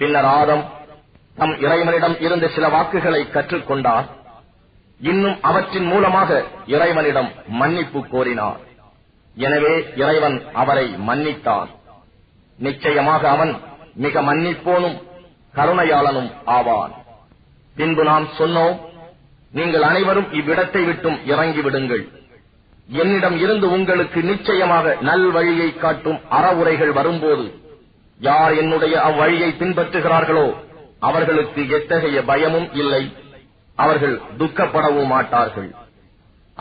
பின்னர் ஆதம் தம் இறைவனிடம் இருந்து சில வாக்குகளை கற்றுக்கொண்டார். இன்னும் அவற்றின் மூலமாக இறைவனிடம் மன்னிப்பு கோரினார். எனவே இறைவன் அவரை மன்னித்தார். நிச்சயமாக அவன் மிக மன்னிப்போனும் கருணையாளனும் ஆவான். பின்பு நாம் சொன்னோம், நீங்கள் அனைவரும் இவ்விடத்தை விட்டும் இறங்கிவிடுங்கள். என்னிடம் இருந்து உங்களுக்கு நிச்சயமாக நல்வழியை காட்டும் அறவுரைகள் வரும்போது யார் என்னுடைய அவ்வழியை பின்பற்றுகிறார்களோ அவர்களுக்கு எத்தகைய பயமும் இல்லை, அவர்கள் துக்கப்படவும் மாட்டார்கள்.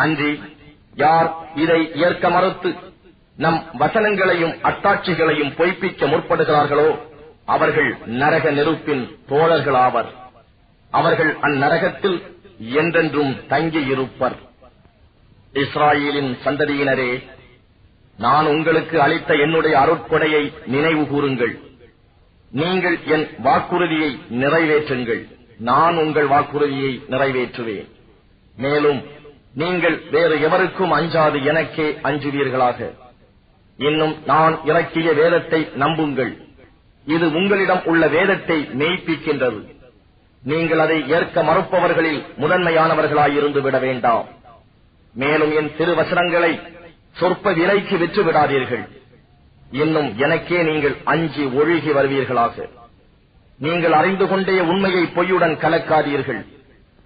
அன்றி யார் இதை ஏற்க மறுத்து நம் வசனங்களையும் அத்தாட்சிகளையும் பொய்ப்பிக்க முற்படுகிறார்களோ அவர்கள் நரக நெருப்பின் தோழர்களாவர். அவர்கள் அந்நரகத்தில் என்றென்றும் தங்கியிருப்பர். இஸ்ராயேலின் சந்ததியினரே, நான் உங்களுக்கு அளித்த என்னுடைய அருட்கொடையை நினைவு கூறுங்கள். நீங்கள் என் வாக்குறுதியை நிறைவேற்றுங்கள். நான் உங்கள் வாக்குறுதியை நிறைவேற்றுவேன். மேலும் நீங்கள் வேறு எவருக்கும் அஞ்சாது எனக்கே அஞ்சுவீர்களாக. இன்னும் நான் இறக்கிய வேதத்தை நம்புங்கள். இது உங்களிடம் உள்ள வேதத்தை மெய்ப்பிக்கின்றது. நீங்கள் அதை ஏற்க மறுப்பவர்களில் முதன்மையானவர்களாயிருந்து விட வேண்டாம். மேலும் என் திருவசனங்களை சொற்ப விலைக்கு விற்று விடாதீர்கள். இன்னும் எனக்கே நீங்கள் அஞ்சி ஒழுகி வருவீர்களாக. நீங்கள் அறிந்து கொண்டே உண்மையை பொய்யுடன் கலக்காதீர்கள்.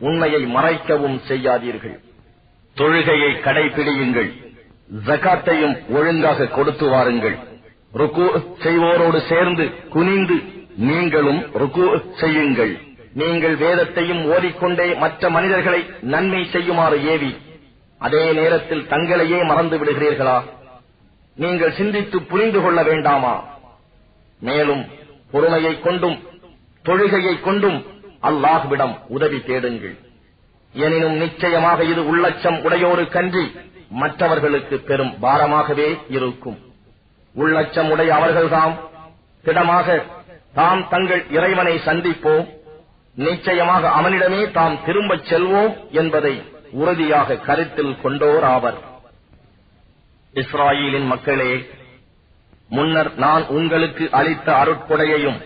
உண்மையை மறைக்கவும் செய்யாதீர்கள். தொழுகையை கடைபிடியுங்கள். ஜகாத்தையும் ஒழுங்காக கொடுத்து வாருங்கள். ருக்கு செய்வோரோடு சேர்ந்து குனிந்து நீங்களும் ருக்கு செய்யுங்கள். நீங்கள் வேதத்தையும் ஓதிக்கொண்டே மற்ற மனிதர்களை நன்மை செய்யுமாறு ஏவி அதே நேரத்தில் தங்களையே மறந்து விடுகிறீர்களா? நீங்கள் சிந்தித்து புரிந்து கொள்ள வேண்டாமா? மேலும் பொறுமையை கொண்டும் தொழுகையை கொண்டும் அல்லாஹ்விடம் உதவி தேடுங்கள். எனினும் நிச்சயமாக இது உள்ளச்சம் உடையோருக்கன்றி மற்றவர்களுக்கு பெரும் பாரமாகவே இருக்கும். உள்ளச்சம் உடைய அவர்கள்தாம் திடமாக தாம் தங்கள் இறைவனை சந்திப்போம், நிச்சயமாக அவனிடமே தாம் திரும்பச் செல்வோம் என்பதை உறுதியாக கருத்தில் கொண்டோர் ஆவர். இஸ்ராயேலின் மக்களே, முன்னர் நான் உங்களுக்கு அளித்த அருட்கொடையையும்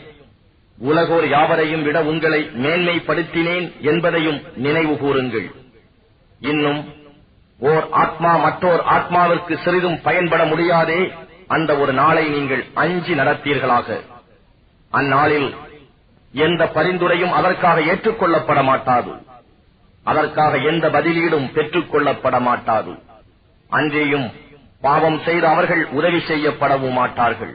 உலகோர் யாவரையும் விட உங்களை மேன்மைப்படுத்தினேன் என்பதையும் நினைவு கூறுங்கள். இன்னும் ஓர் ஆத்மா மற்றோர் ஆத்மாவிற்கு சிறிதும் பயன்பட முடியாதே அந்த ஒரு நாளை நீங்கள் அஞ்சி நடத்தீர்களாக. அந்நாளில் எந்த பரிந்துரையும் அதற்காக ஏற்றுக்கொள்ளப்பட மாட்டாது. அதற்காக எந்த பதிலீடும் பெற்றுக் கொள்ளப்பட மாட்டாது. அன்றையும் பாவம் செய்த அவர்கள் உதவி செய்யப்படவும் மாட்டார்கள்.